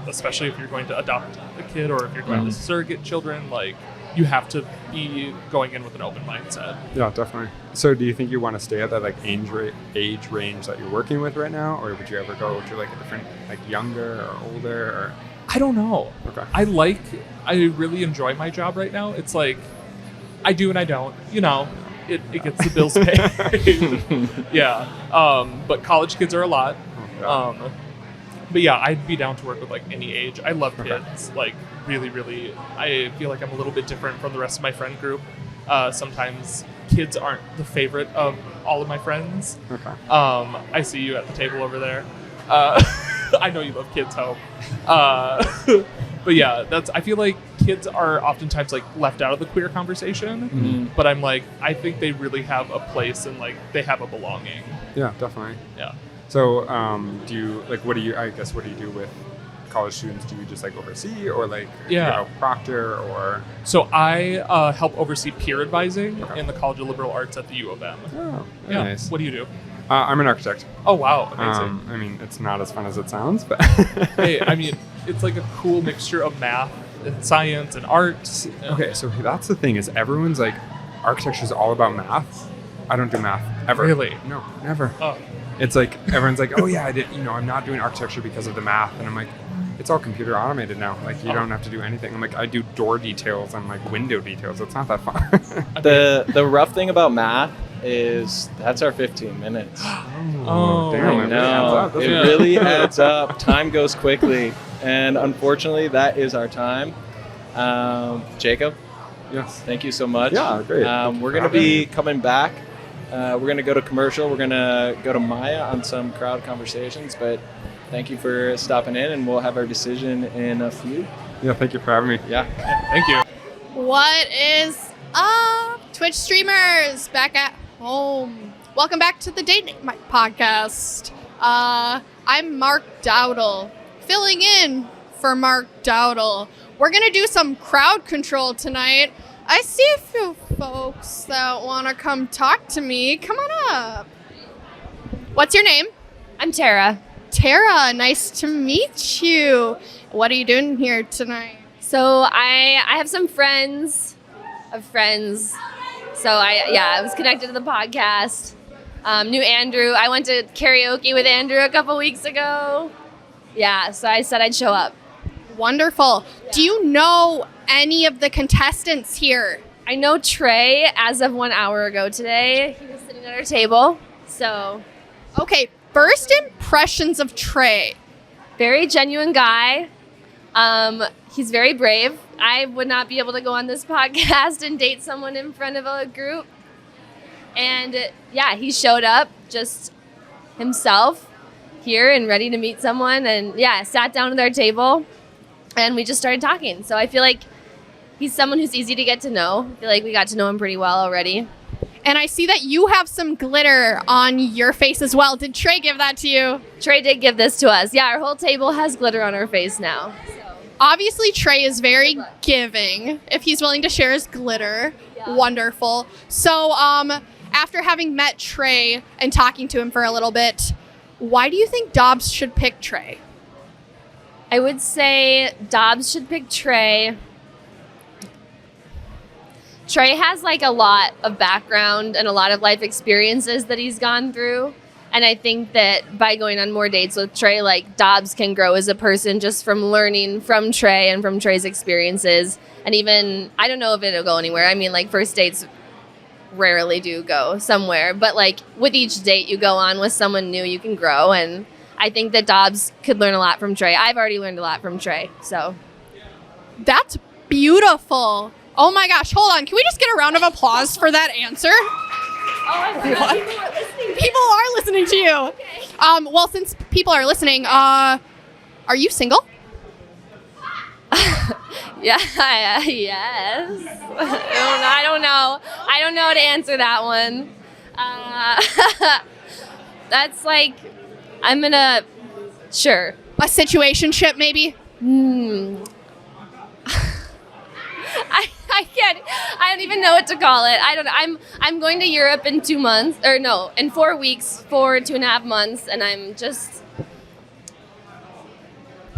Speaker 2: especially if you're going to adopt a kid or if you're going to surrogate children, you have to be going in with an open mindset.
Speaker 5: Yeah, definitely. So do you think you want to stay at that age range that you're working with right now, or would you ever go to a different younger or older? Or?
Speaker 2: I don't know.
Speaker 5: Okay.
Speaker 2: I really enjoy my job right now. It's I do and I don't. It gets the bills paid. Yeah. But college kids are a lot. But yeah, I'd be down to work with any age. I love kids. Really, really. I feel like I'm a little bit different from the rest of my friend group. Sometimes kids aren't the favorite of all of my friends.
Speaker 5: Okay.
Speaker 2: I see you at the table over there. I know you love kids, Hope. But yeah, I feel like kids are oftentimes left out of the queer conversation. But I'm I think they really have a place and they have a belonging.
Speaker 5: Yeah, definitely.
Speaker 2: Yeah.
Speaker 5: So do you what do you do with college students? Do you just oversee, or proctor, or?
Speaker 2: So I help oversee peer advising in the College of Liberal Arts at the U of M.
Speaker 5: Oh,
Speaker 2: Yeah.
Speaker 5: nice.
Speaker 2: What do you do?
Speaker 5: I'm an architect.
Speaker 2: Oh wow, amazing.
Speaker 5: It's not as fun as it sounds, but
Speaker 2: Hey, it's a cool mixture of math and science and art.
Speaker 5: Okay, so that's the thing is everyone's architecture is all about math. I don't do math ever.
Speaker 2: Really?
Speaker 5: No, never.
Speaker 2: Oh.
Speaker 5: It's everyone's oh yeah, I did. I'm not doing architecture because of the math, and I'm it's all computer automated now. You don't have to do anything. I'm I do door details and window details. It's not that fun.
Speaker 1: The rough thing about math is that's our 15 minutes.
Speaker 2: Oh,
Speaker 5: damn!
Speaker 1: It really adds up. Time goes quickly, and unfortunately, that is our time. Jacob,
Speaker 5: Yes.
Speaker 1: thank you so much.
Speaker 5: Yeah, great.
Speaker 1: We're going to be coming back. We're going to go to commercial. We're going to go to Maya on some crowd conversations, but thank you for stopping in, and we'll have our decision in a few.
Speaker 5: Yeah, thank you for having me.
Speaker 1: Yeah.
Speaker 2: Thank you.
Speaker 6: What is up, Twitch streamers? Back at home. Welcome back to the Date Night podcast. I'm Mark Dowdle, filling in for Mark Dowdle. We're gonna do some crowd control tonight. I see a few folks that want to come talk to me. Come on up. What's your name?
Speaker 7: I'm Tara.
Speaker 6: Tara, nice to meet you. What are you doing here tonight?
Speaker 7: So I have some friends of friends. So I was connected to the podcast. Knew Andrew. I went to karaoke with Andrew a couple weeks ago. Yeah, so I said I'd show up.
Speaker 6: Wonderful.
Speaker 7: Yeah.
Speaker 6: Do you know any of the contestants here?
Speaker 7: I know Trey as of 1 hour ago today. He was sitting at our table. So
Speaker 6: Okay, first impressions of Trey.
Speaker 7: very genuine guy. He's very brave. I would not be able to go on this podcast and date someone in front of a group. And yeah, he showed up just himself here and ready to meet someone. And yeah, sat down at our table and we just started talking. So I feel like he's someone who's easy to get to know. I feel like we got to know him pretty well already.
Speaker 6: And I see that you have some glitter on your face as well. Did Trey give that to you?
Speaker 7: Trey did give this to us. Yeah, our whole table has glitter on our face now.
Speaker 6: Obviously, Trey is very giving if he's willing to share his glitter. Yeah. Wonderful. So, after having met Trey and talking to him for a little bit, why do you think Dobbs should pick Trey?
Speaker 7: I would say Dobbs should pick Trey. Trey has like a lot of background and a lot of life experiences that he's gone through. And I think that by going on more dates with Trey, like Dobbs can grow as a person just from learning from Trey and from Trey's experiences. And even, I don't know if it'll go anywhere. I mean, like first dates rarely do go somewhere. But like with each date you go on with someone new, you can grow. And I think that Dobbs could learn a lot from Trey. I've already learned a lot from Trey, so.
Speaker 6: That's beautiful. Oh my gosh, hold on. Can we just get a round of applause for that answer?
Speaker 7: Oh, I forgot people are listening.
Speaker 6: People are listening to you. Okay. Well, since people are listening, are you single?
Speaker 7: Yeah, yes. I don't know. I don't know how to answer that one. That's like, I'm gonna, sure.
Speaker 6: A situationship, maybe?
Speaker 7: I can't. I don't even know what to call it. I don't. I'm going to Europe in 2 months, or no, in 4 weeks for 2.5 months, and I'm just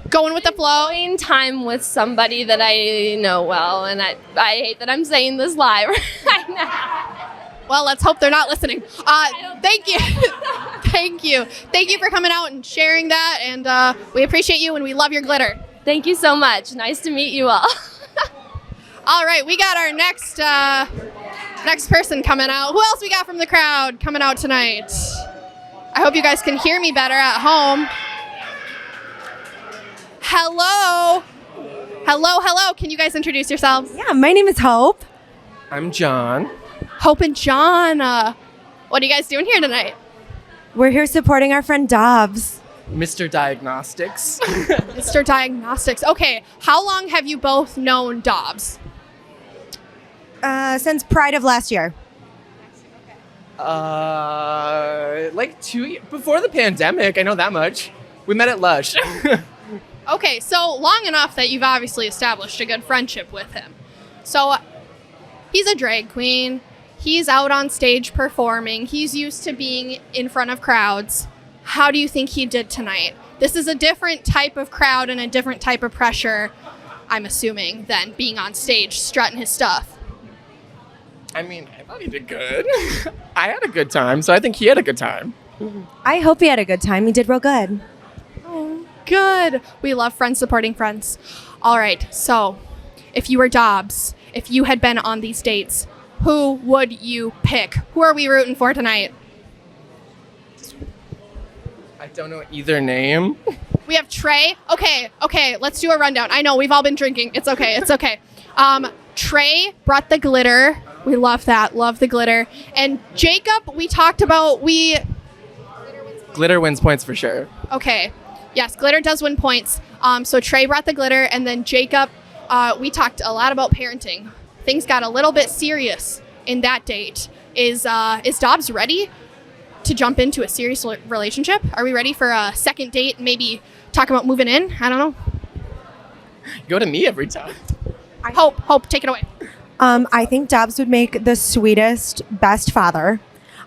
Speaker 6: going with the flow.
Speaker 7: Enjoying time with somebody that I know well, and I hate that I'm saying this live right now.
Speaker 6: Well, let's hope they're not listening. Thank you. Thank you. Thank you for coming out and sharing that, and we appreciate you, and we love your glitter.
Speaker 7: Thank you so much. Nice to meet you all.
Speaker 6: All right, we got our next person coming out. Who else we got from the crowd coming out tonight? I hope you guys can hear me better at home. Hello. Hello. Can you guys introduce yourselves?
Speaker 8: Yeah, my name is Hope.
Speaker 1: I'm John.
Speaker 6: Hope and John. What are you guys doing here tonight?
Speaker 8: We're here supporting our friend Dobbs.
Speaker 1: Mr. Diagnostics.
Speaker 6: Mr. Diagnostics. Okay, how long have you both known Dobbs?
Speaker 8: Since Pride of last year.
Speaker 1: Like 2 years before the pandemic. I know that much. We met at Lush.
Speaker 6: Okay, so long enough that you've obviously established a good friendship with him. So he's a drag queen. He's out on stage performing. He's used to being in front of crowds. How do you think he did tonight? This is a different type of crowd and a different type of pressure, I'm assuming, than being on stage strutting his stuff.
Speaker 9: I mean, I thought he did good. I had a good time, so I think he had a good time.
Speaker 8: I hope he had a good time. He did real good.
Speaker 6: Oh, good. We love friends supporting friends. All right, so if you were Dobbs, if you had been on these dates, who would you pick? Who are we rooting for tonight?
Speaker 9: I don't know either name.
Speaker 6: We have Trey. Okay, let's do a rundown. I know, we've all been drinking. It's okay. Trey brought the glitter. We love that. Love the glitter. And Jacob, we talked about
Speaker 9: Glitter wins points for sure.
Speaker 6: Okay. Yes, glitter does win points. So Trey brought the glitter, and then Jacob, we talked a lot about parenting. Things got a little bit serious in that date. Is Dobbs ready to jump into a serious relationship? Are we ready for a second date? Maybe talk about moving in? I don't know.
Speaker 9: Go to me every time.
Speaker 6: Hope, take it away.
Speaker 8: I think Dobbs would make the sweetest, best father.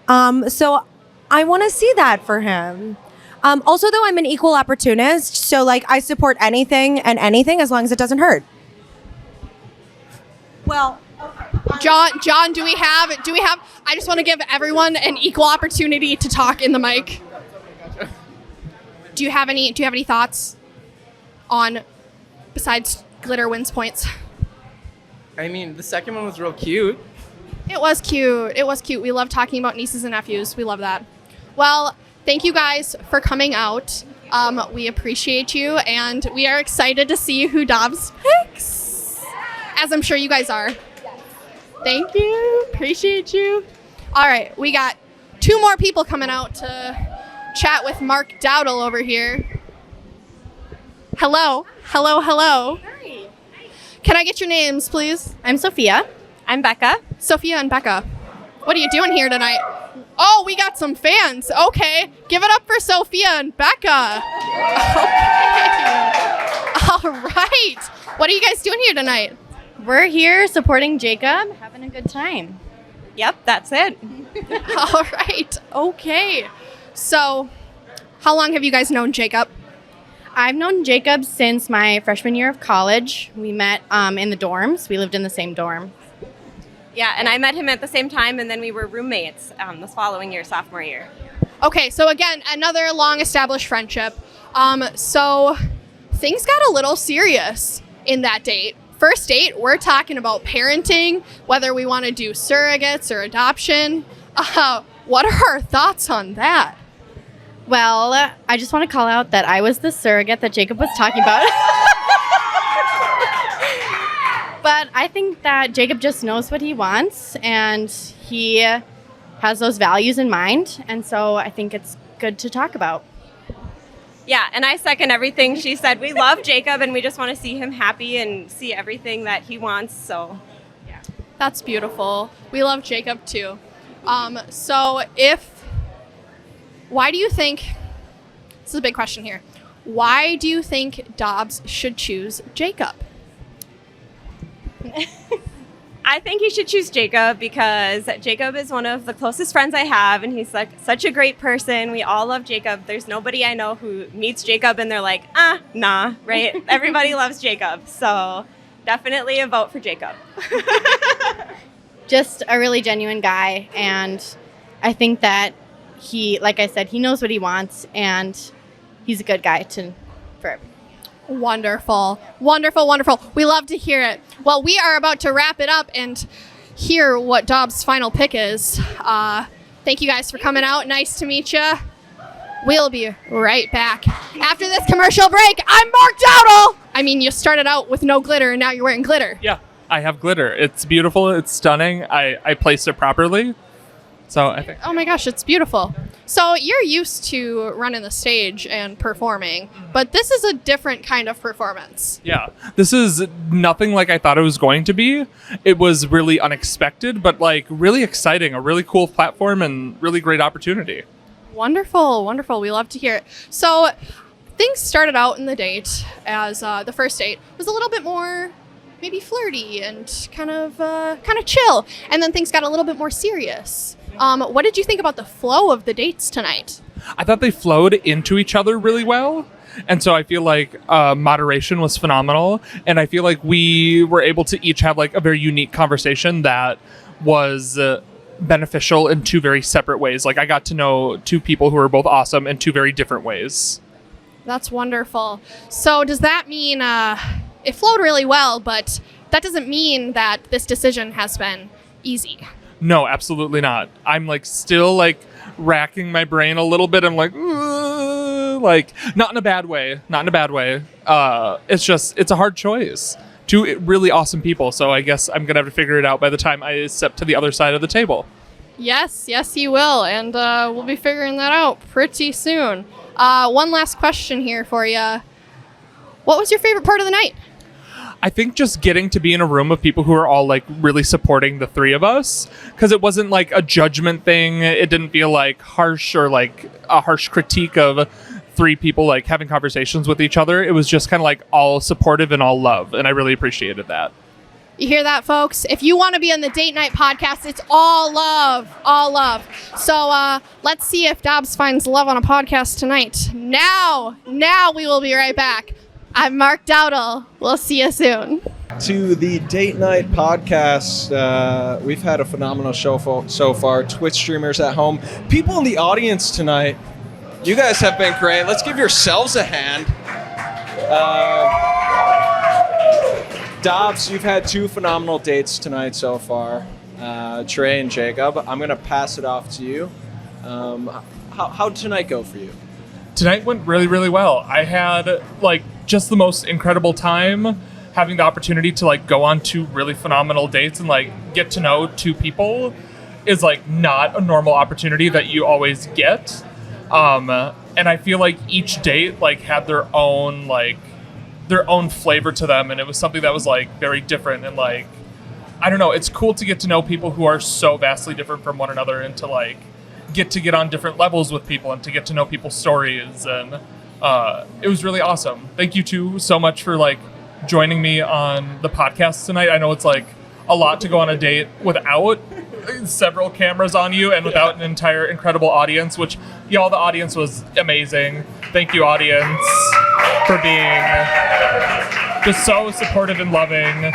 Speaker 8: So I want to see that for him. Also, though, I'm an equal opportunist, so like I support anything and anything as long as it doesn't hurt. Well,
Speaker 6: John, do we have? I just want to give everyone an equal opportunity to talk in the mic. Do you have any thoughts on besides glitter wins points?
Speaker 9: I mean, the second one was real cute.
Speaker 6: It was cute. We love talking about nieces and nephews. We love that. Well, thank you guys for coming out. We appreciate you, and we are excited to see who Dobbs picks, as I'm sure you guys are. Thank you. Appreciate you. All right, we got 2 more people coming out to chat with Mark Dowdle over here. Hello.
Speaker 10: Hi.
Speaker 6: Can I get your names, please?
Speaker 10: I'm Sophia. I'm Becca.
Speaker 6: Sophia and Becca. What are you doing here tonight? Oh, we got some fans. Okay. Give it up for Sophia and Becca. Okay. All right. What are you guys doing here tonight?
Speaker 10: We're here supporting Jacob, having a good time.
Speaker 11: Yep, that's it.
Speaker 6: All right. Okay. So, how long have you guys known Jacob?
Speaker 10: I've known Jacob since my freshman year of college. We met in the dorms. We lived in the same dorm.
Speaker 11: Yeah, and I met him at the same time, and then we were roommates the following year, sophomore year.
Speaker 6: Okay, so again, another long-established friendship. So things got a little serious in that date. First date, we're talking about parenting, whether we want to do surrogates or adoption. What are our thoughts on that?
Speaker 10: Well, I just want to call out that I was the surrogate that Jacob was talking about. But I think that Jacob just knows what he wants, and he has those values in mind, and so I think it's good to talk about.
Speaker 11: Yeah, and I second everything she said. We love Jacob, and we just want to see him happy and see everything that he wants, so yeah.
Speaker 6: That's beautiful. We love Jacob too. Why do you think, this is a big question here, why do you think Dobbs should choose Jacob?
Speaker 11: I think he should choose Jacob because Jacob is one of the closest friends I have, and he's like such a great person. We all love Jacob. There's nobody I know who meets Jacob and they're like, nah, right? Everybody loves Jacob. So definitely a vote for Jacob.
Speaker 10: Just a really genuine guy, and I think that he, like I said, he knows what he wants, and he's a good guy for
Speaker 6: Wonderful. Wonderful, wonderful. We love to hear it. Well, we are about to wrap it up and hear what Dobbs' final pick is. Thank you guys for coming out. Nice to meet you. We'll be right back. After this commercial break, I'm Mark Dowdle. I mean, you started out with no glitter and now you're wearing glitter.
Speaker 2: Yeah, I have glitter. It's beautiful. It's stunning. I placed it properly. So I think.
Speaker 6: Oh my gosh, it's beautiful. So you're used to running the stage and performing, but this is a different kind of performance.
Speaker 2: Yeah, this is nothing like I thought it was going to be. It was really unexpected, but like really exciting, a really cool platform and really great opportunity.
Speaker 6: Wonderful, wonderful. We love to hear it. So things started out in the date as the first date was a little bit more maybe flirty and kind of chill, and then things got a little bit more serious. What did you think about the flow of the dates tonight?
Speaker 2: I thought they flowed into each other really well. And so I feel like moderation was phenomenal. And I feel like we were able to each have like a very unique conversation that was beneficial in two very separate ways. Like I got to know two people who were both awesome in two very different ways.
Speaker 6: That's wonderful. So does that mean it flowed really well, but that doesn't mean that this decision has been easy?
Speaker 2: No, absolutely not. I'm like still like racking my brain a little bit. I'm like not in a bad way. Not in a bad way. It's a hard choice. Two really awesome people. So I guess I'm going to have to figure it out by the time I step to the other side of the table.
Speaker 6: Yes, you will. And we'll be figuring that out pretty soon. One last question here for you. What was your favorite part of the night?
Speaker 2: I think just getting to be in a room of people who are all like really supporting the three of us, because it wasn't like a judgment thing. It didn't feel like harsh or like a harsh critique of three people like having conversations with each other. It was just kind of like all supportive and all love, and I really appreciated that.
Speaker 6: You hear that, folks? If you want to be on the Date Night podcast, it's all love, all love. So let's see if Dobbs finds love on a podcast tonight. Now we will be right back. I'm Mark Dowdle. We'll see you soon.
Speaker 1: To the Date Night podcast. We've had a phenomenal show so far. Twitch streamers at home. People in the audience tonight. You guys have been great. Let's give yourselves a hand. Dobbs, you've had two phenomenal dates tonight so far. Trey and Jacob. I'm going to pass it off to you. How did tonight go for you?
Speaker 2: Tonight went really, really well. I had like just the most incredible time having the opportunity to like go on two really phenomenal dates and like get to know two people is like not a normal opportunity that you always get. And I feel like each date like had their own flavor to them, and it was something that was like very different and like I don't know, it's cool to get to know people who are so vastly different from one another and to like get on different levels with people and to get to know people's stories. And it was really awesome. Thank you two so much for like joining me on the podcast tonight. I know it's like a lot to go on a date without several cameras on you and without an entire incredible audience, which y'all, the audience was amazing. Thank you, audience, for being just so supportive and loving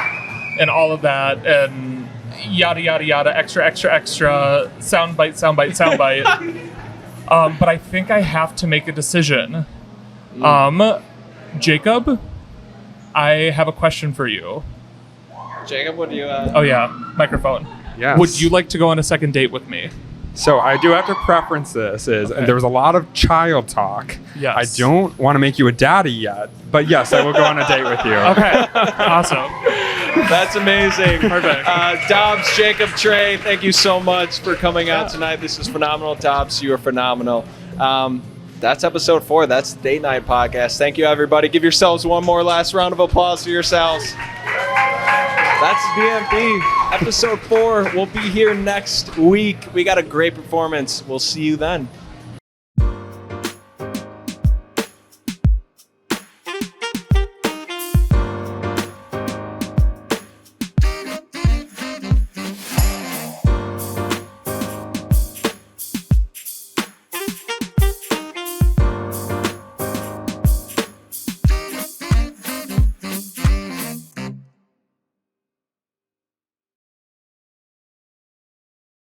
Speaker 2: and all of that, and yada yada yada, extra extra extra, soundbite soundbite soundbite. But I think I have to make a decision. Jacob, I have a question for you.
Speaker 1: Jacob, what do you?
Speaker 2: Oh yeah, microphone.
Speaker 5: Yes.
Speaker 2: Would you like to go on a second date with me?
Speaker 5: So I do have to preference this. There was a lot of child talk.
Speaker 2: Yes.
Speaker 5: I don't want to make you a daddy yet, but yes, I will go on a date with you.
Speaker 2: Okay. Awesome.
Speaker 1: That's amazing.
Speaker 2: Perfect.
Speaker 1: Dobbs, Jacob, Trey, thank you so much for coming out tonight. This is phenomenal. Dobbs, you are phenomenal. That's episode 4. That's the Date Night Podcast. Thank you, everybody. Give yourselves one more last round of applause for yourselves. That's DMP. Episode 4 will be here next week. We got a great performance. We'll see you then.